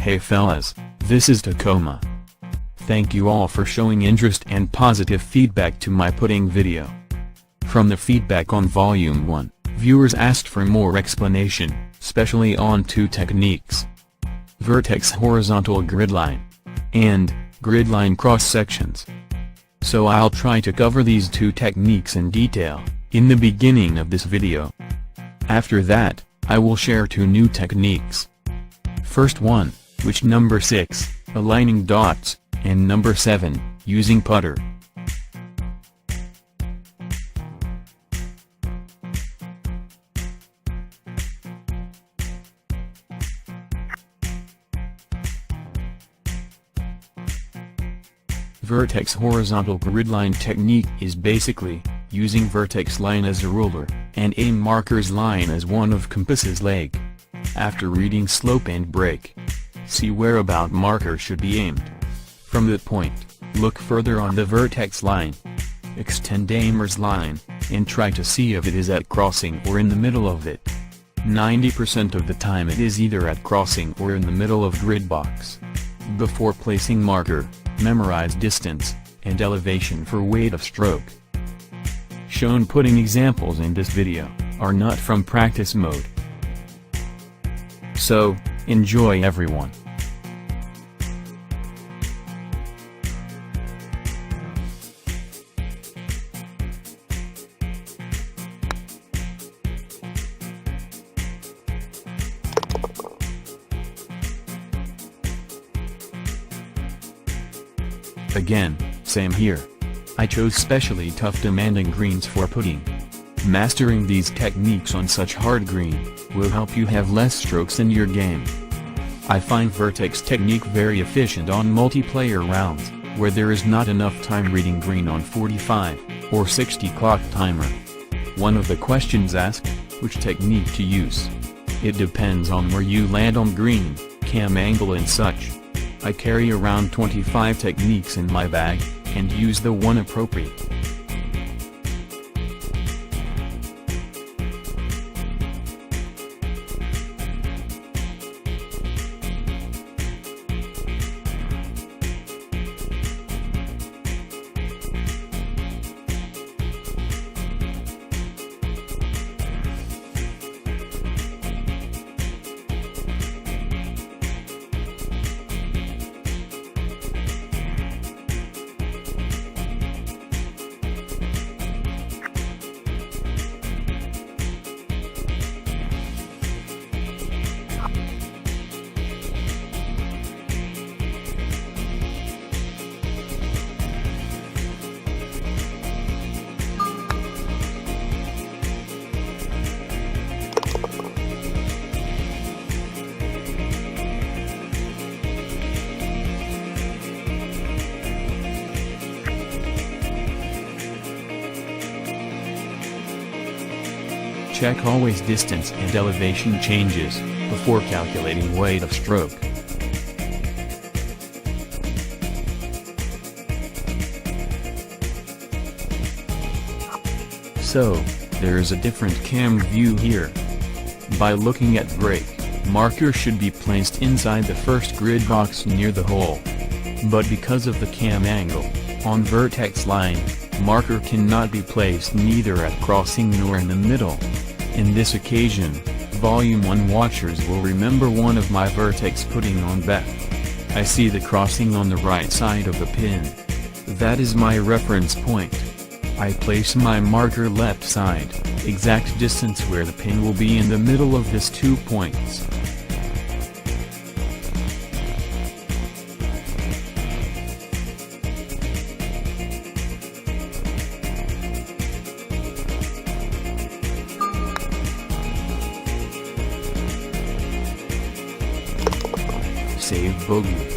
Hey fellas, this is Tacoma. Thank you all for showing interest and positive feedback to my pudding video. From the feedback on Volume 1, viewers asked for more explanation, especially on two techniques: vertex horizontal gridline and gridline cross-sections. So I'll try to cover these two techniques in detail in the beginning of this video. After that, I will share two new techniques. First one, which number 6, aligning dots, and number 7, using putter. Vertex horizontal gridline technique is basically using vertex line as a ruler, and aim marker's line as one of compass's leg. After reading slope and break, see where about marker should be aimed. From that point, look further on the vertex line. Extend aimer's line, and try to see if it is at crossing or in the middle of it. 90% of the time it is either at crossing or in the middle of grid box. Before placing marker, memorize distance and elevation for weight of stroke. Shown pudding examples in this video are not from practice mode. So, enjoy everyone. Again, same here. I chose specially tough demanding greens for pudding. Mastering these techniques on such hard green will help you have less strokes in your game. I find vertex technique very efficient on multiplayer rounds, where there is not enough time reading green on 45 or 60 clock timer. One of the questions asked, which technique to use. It depends on where you land on green, cam angle and such. I carry around 25 techniques in my bag, and use the one appropriate. Check always distance and elevation changes, before calculating weight of stroke. So, there is a different cam view here. By looking at break, marker should be placed inside the first grid box near the hole. But because of the cam angle, on vertex line, marker cannot be placed neither at crossing nor in the middle. In this occasion, Volume 1 watchers will remember one of my vertex pudding on bet. I see the crossing on the right side of the pin. That is my reference point. I place my marker left side, exact distance where the pin will be in the middle of this 2 points. Save bogey.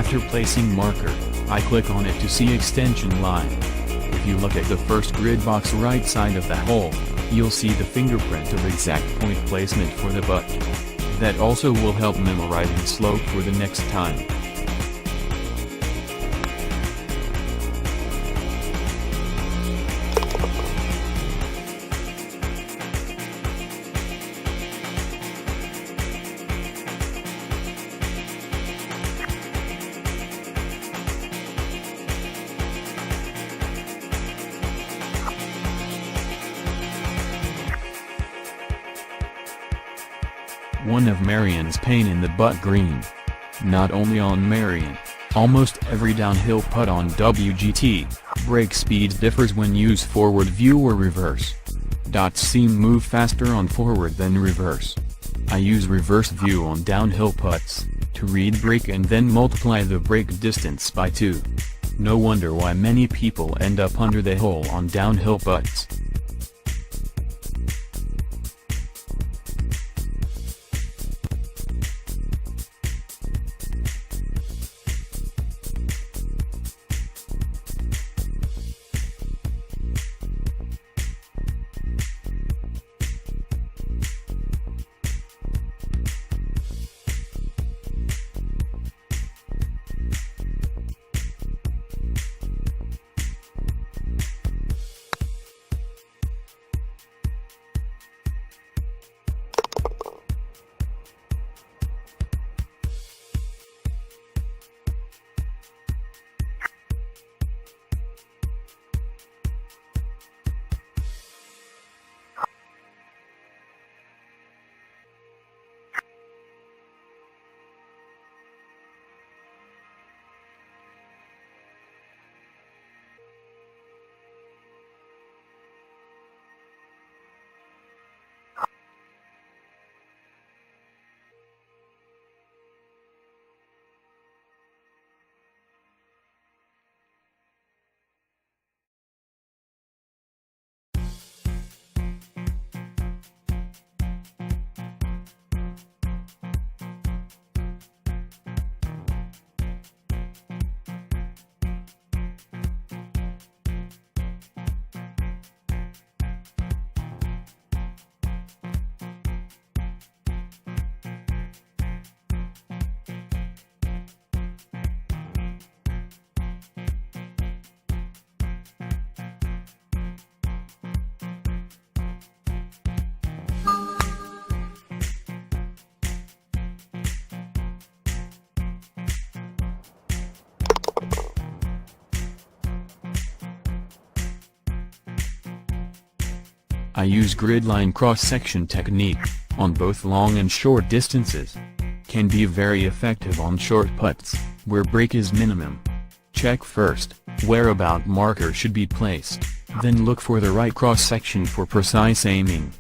After placing marker, I click on it to see extension line. If you look at the first grid box right side of the hole, you'll see the fingerprint of exact point placement for the butt. That also will help memorizing slope for the next time. One of Marion's pain in the butt green. Not only on Marion, almost every downhill putt on WGT, brake speed differs when use forward view or reverse. Dots seem move faster on forward than reverse. I use reverse view on downhill putts, to read brake and then multiply the brake distance by 2. No wonder why many people end up under the hole on downhill putts. I use gridline cross-section technique, on both long and short distances. Can be very effective on short putts, where break is minimum. Check first, where about marker should be placed, then look for the right cross-section for precise aiming.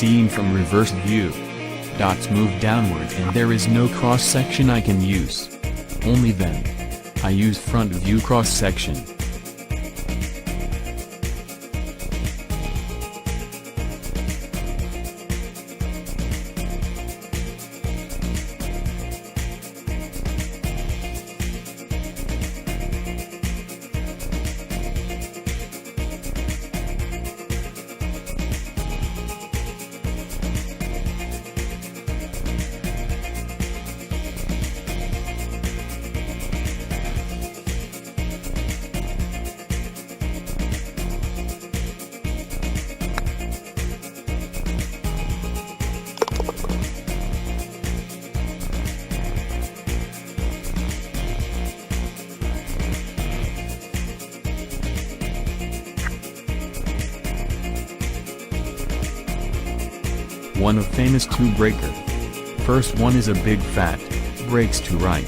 seen from reverse view. Dots move downward and there is no cross-section I can use. Only then. I use front view cross-section. One of famous two breaker. First one is a big fat, breaks to right.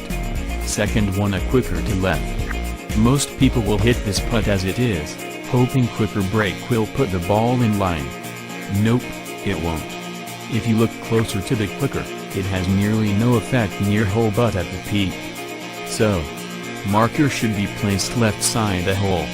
Second one a quicker to left. Most people will hit this putt as it is, hoping quicker break will put the ball in line. Nope, it won't. If you look closer to the quicker, it has nearly no effect near hole but at the peak. So, marker should be placed left side the hole.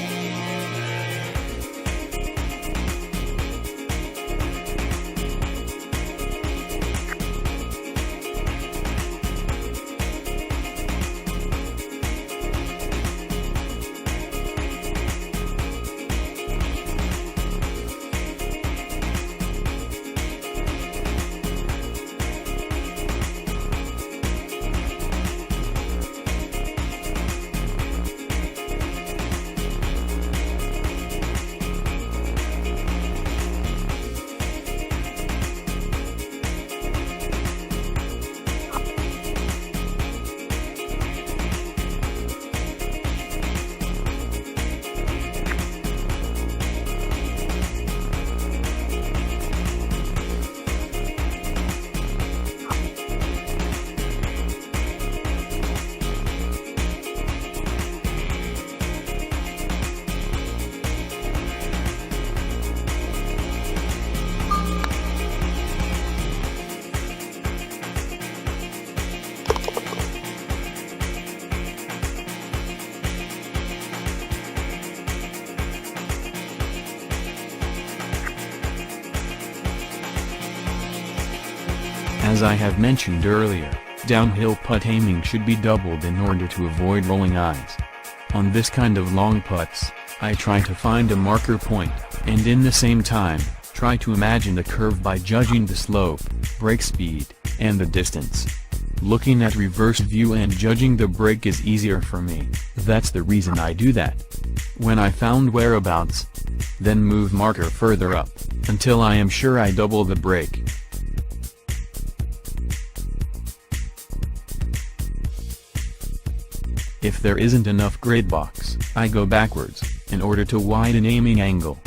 As I have mentioned earlier, downhill putt aiming should be doubled in order to avoid rolling eyes. On this kind of long putts, I try to find a marker point, and in the same time, try to imagine the curve by judging the slope, break speed, and the distance. Looking at reverse view and judging the break is easier for me, that's the reason I do that. When I found whereabouts, then move marker further up, until I am sure I double the break. If there isn't enough grade box, I go backwards, in order to widen aiming angle.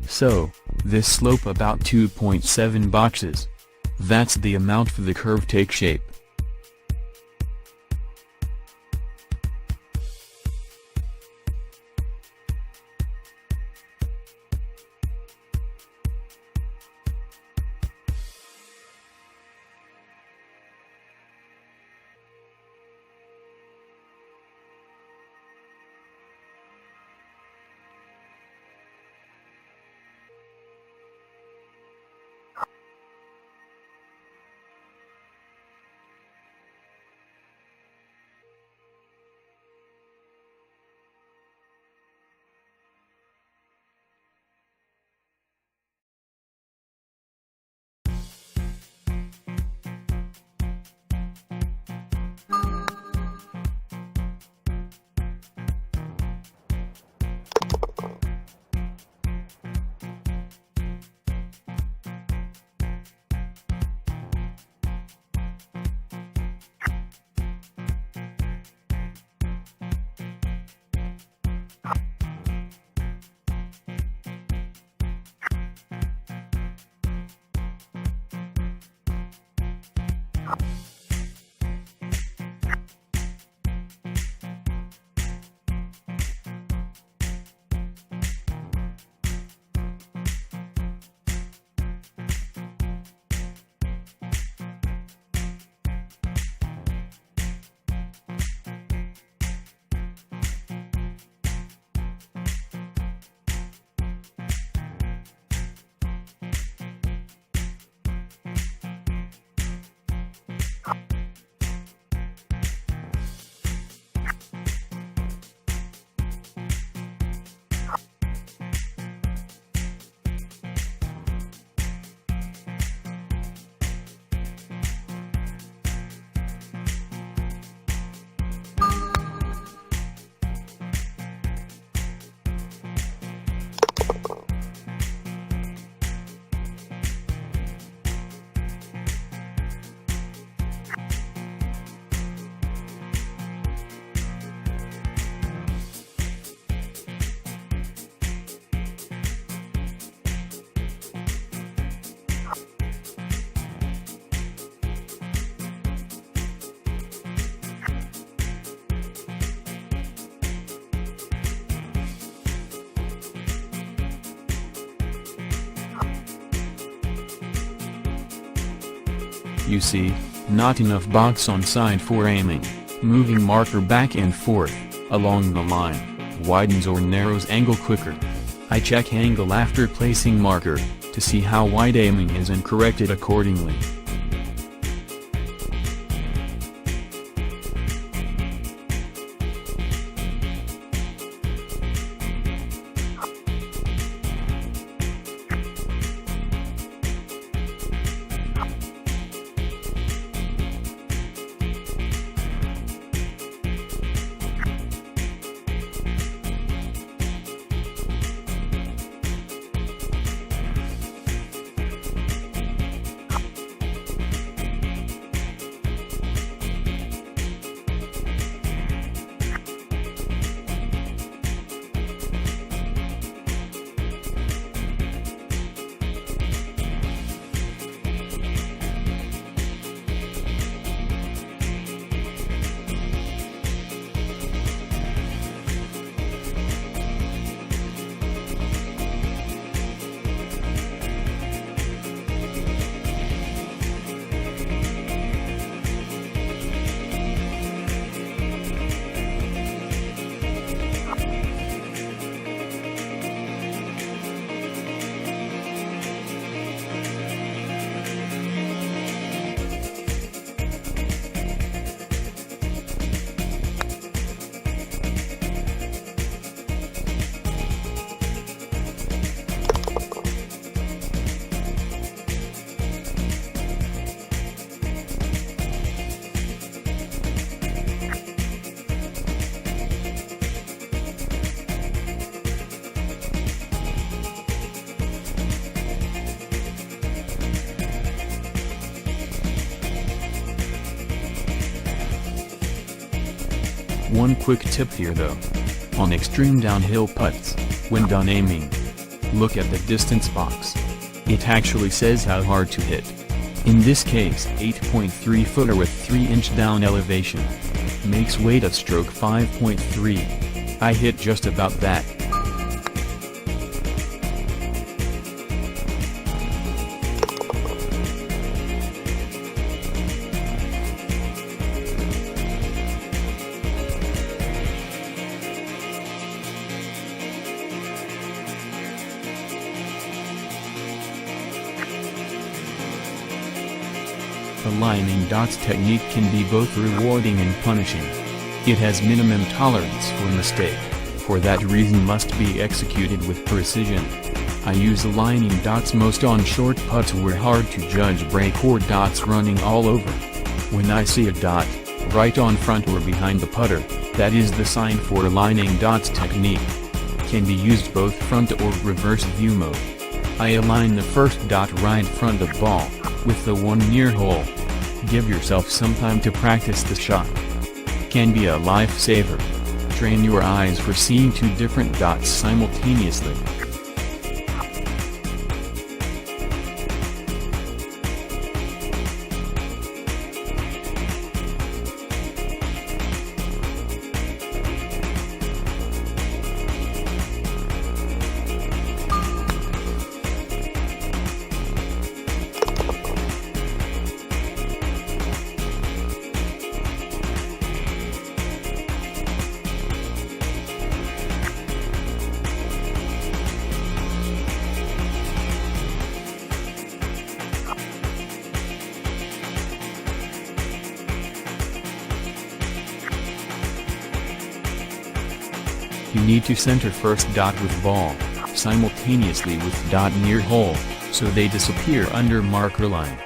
So, this slope about 2.7 boxes. That's the amount for the curve take shape. You see, not enough box on side for aiming. Moving marker back and forth, along the line, widens or narrows angle quicker. I check angle after placing marker, to see how wide aiming is and correct it accordingly. One quick tip here though. On extreme downhill putts, when done aiming, look at the distance box. It actually says how hard to hit. In this case 8.3 footer with 3-inch down elevation. Makes weight of stroke 5.3. I hit just about that. The lining dots technique can be both rewarding and punishing. It has minimum tolerance for mistake, for that reason must be executed with precision. I use lining dots most on short putts where hard to judge break or dots running all over. When I see a dot, right on front or behind the putter, that is the sign for lining dots technique. Can be used both front or reverse view mode. I align the first dot right front of ball, with the one near hole. Give yourself some time to practice the shot. Can be a lifesaver. Train your eyes for seeing two different dots simultaneously. You need to center first dot with ball, simultaneously with dot near hole, so they disappear under marker line.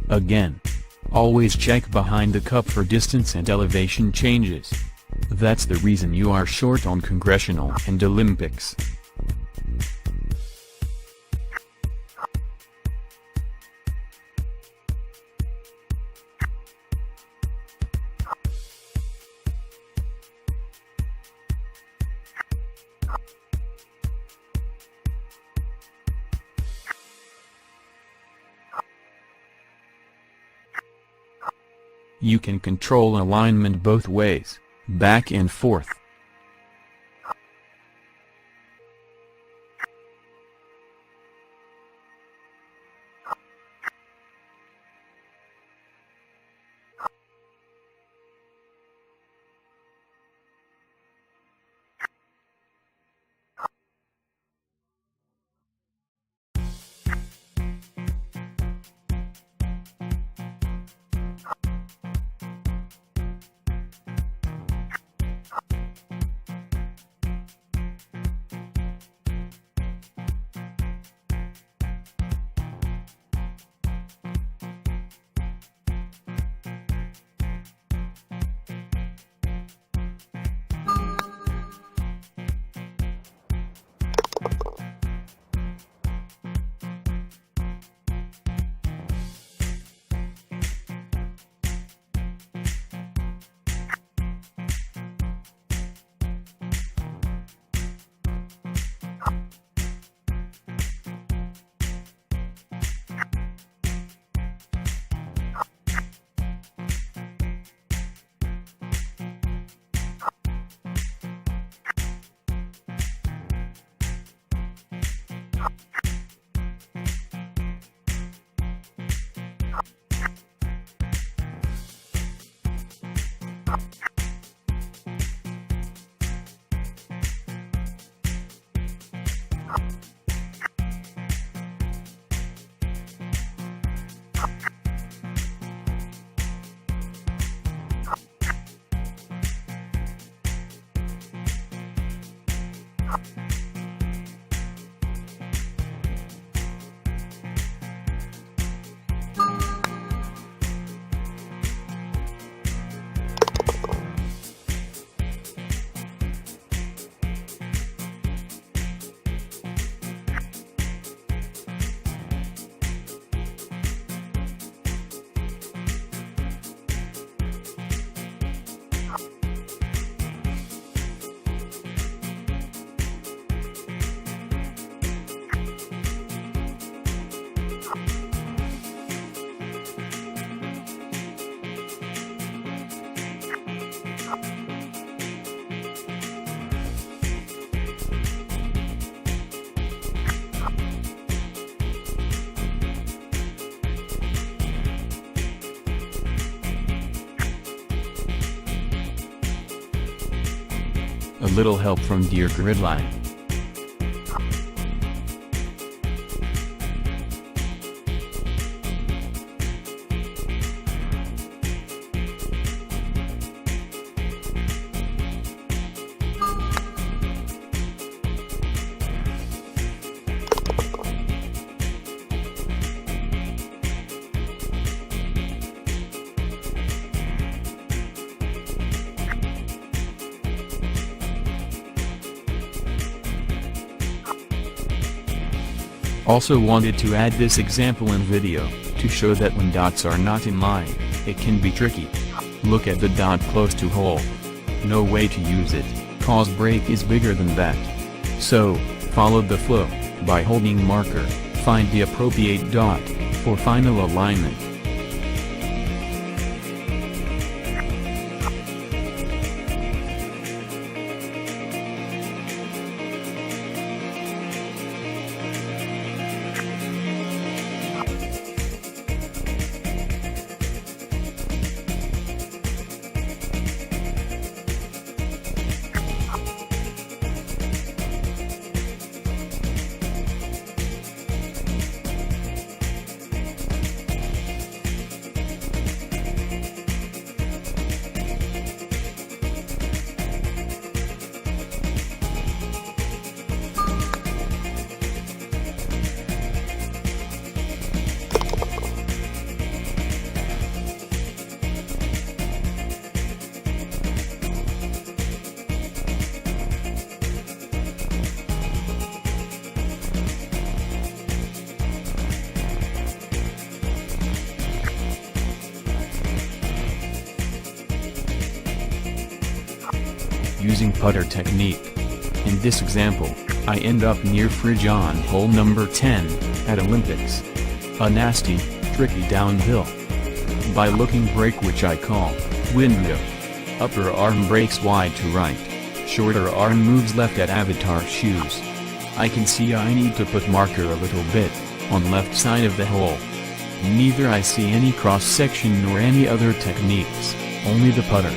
Again, always check behind the cup for distance and elevation changes. That's the reason you are short on Congressional and Olympics. You can control alignment both ways, back and forth. A little help from Dear Gridline. Also wanted to add this example in video, to show that when dots are not in line, it can be tricky. Look at the dot close to hole. No way to use it. cause break is bigger than that. So, follow the flow, by holding marker, find the appropriate dot, for final alignment. Using putter technique. In this example, I end up near fridge on hole number 10, at Olympics. A nasty, tricky downhill. By looking brake, which I call windmill. Upper arm brakes wide to right, shorter arm moves left at avatar shoes. I can see I need to put marker a little bit, on left side of the hole. Neither I see any cross section nor any other techniques, only the putter.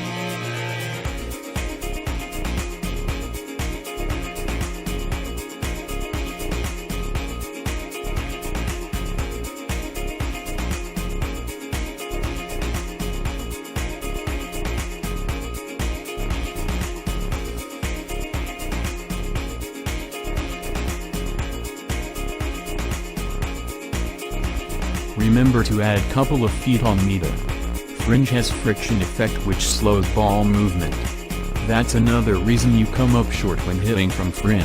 Remember to add couple of feet on meter. Fringe has friction effect which slows ball movement. That's another reason you come up short when hitting from fringe.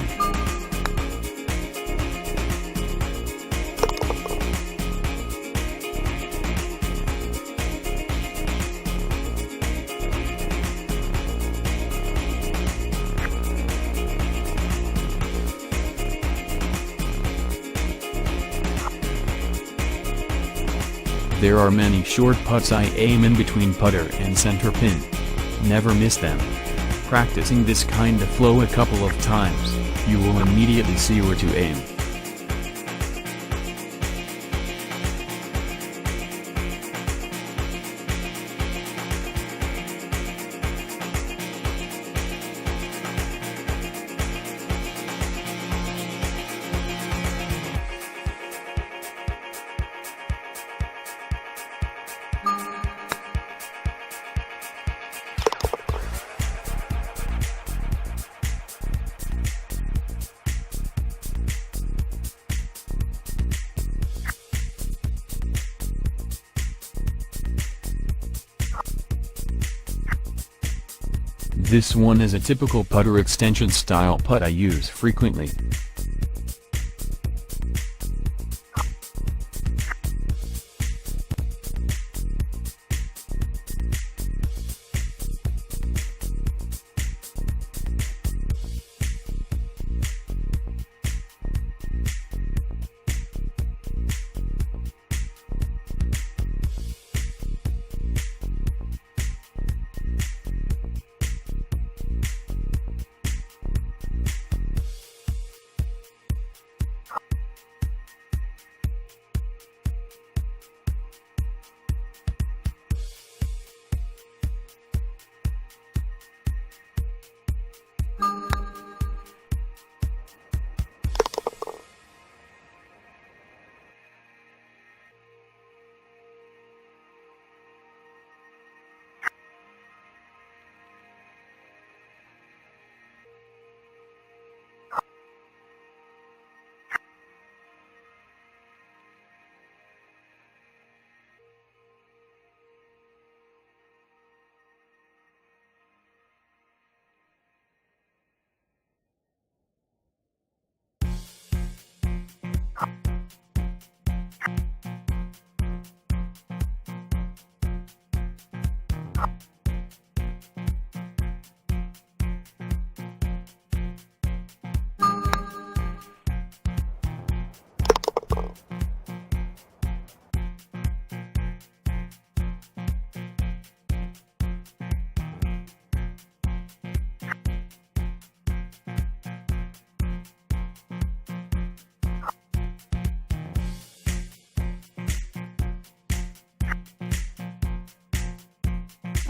There are many short putts I aim in between putter and center pin. Never miss them. Practicing this kind of flow a couple of times, you will immediately see where to aim. This one is a typical putter extension style putt I use frequently.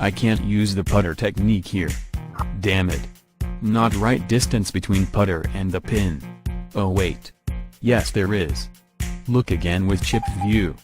I can't use the putter technique here. Damn it. Not right distance between putter and the pin. Oh wait. Yes there is. Look again with chip view.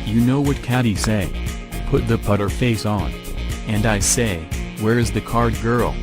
You know what caddy say? Put the putter face on. And I say, where's the card girl?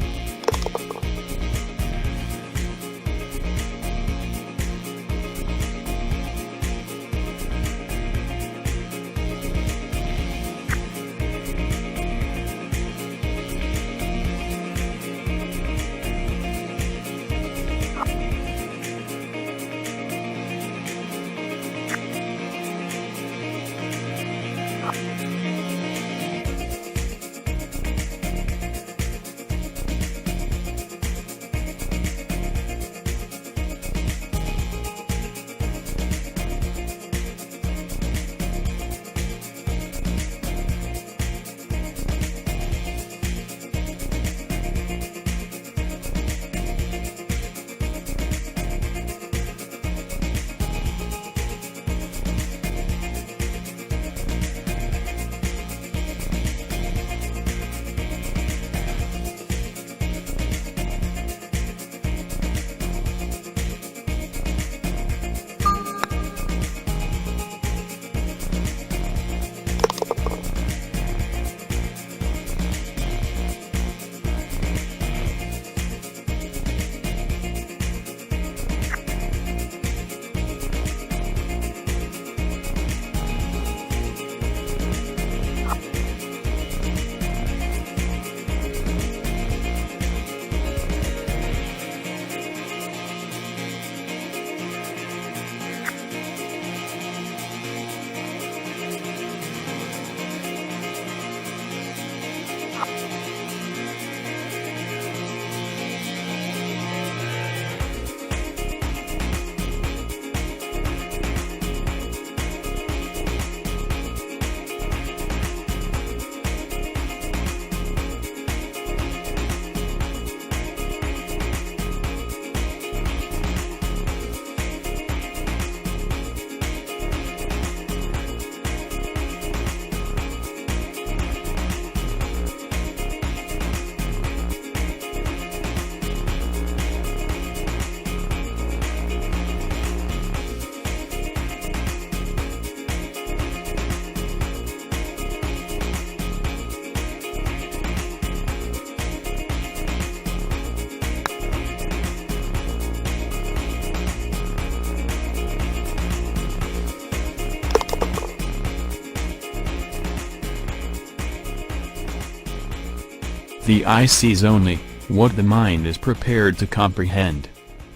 The eye sees only what the mind is prepared to comprehend.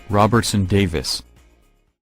Robertson Davis.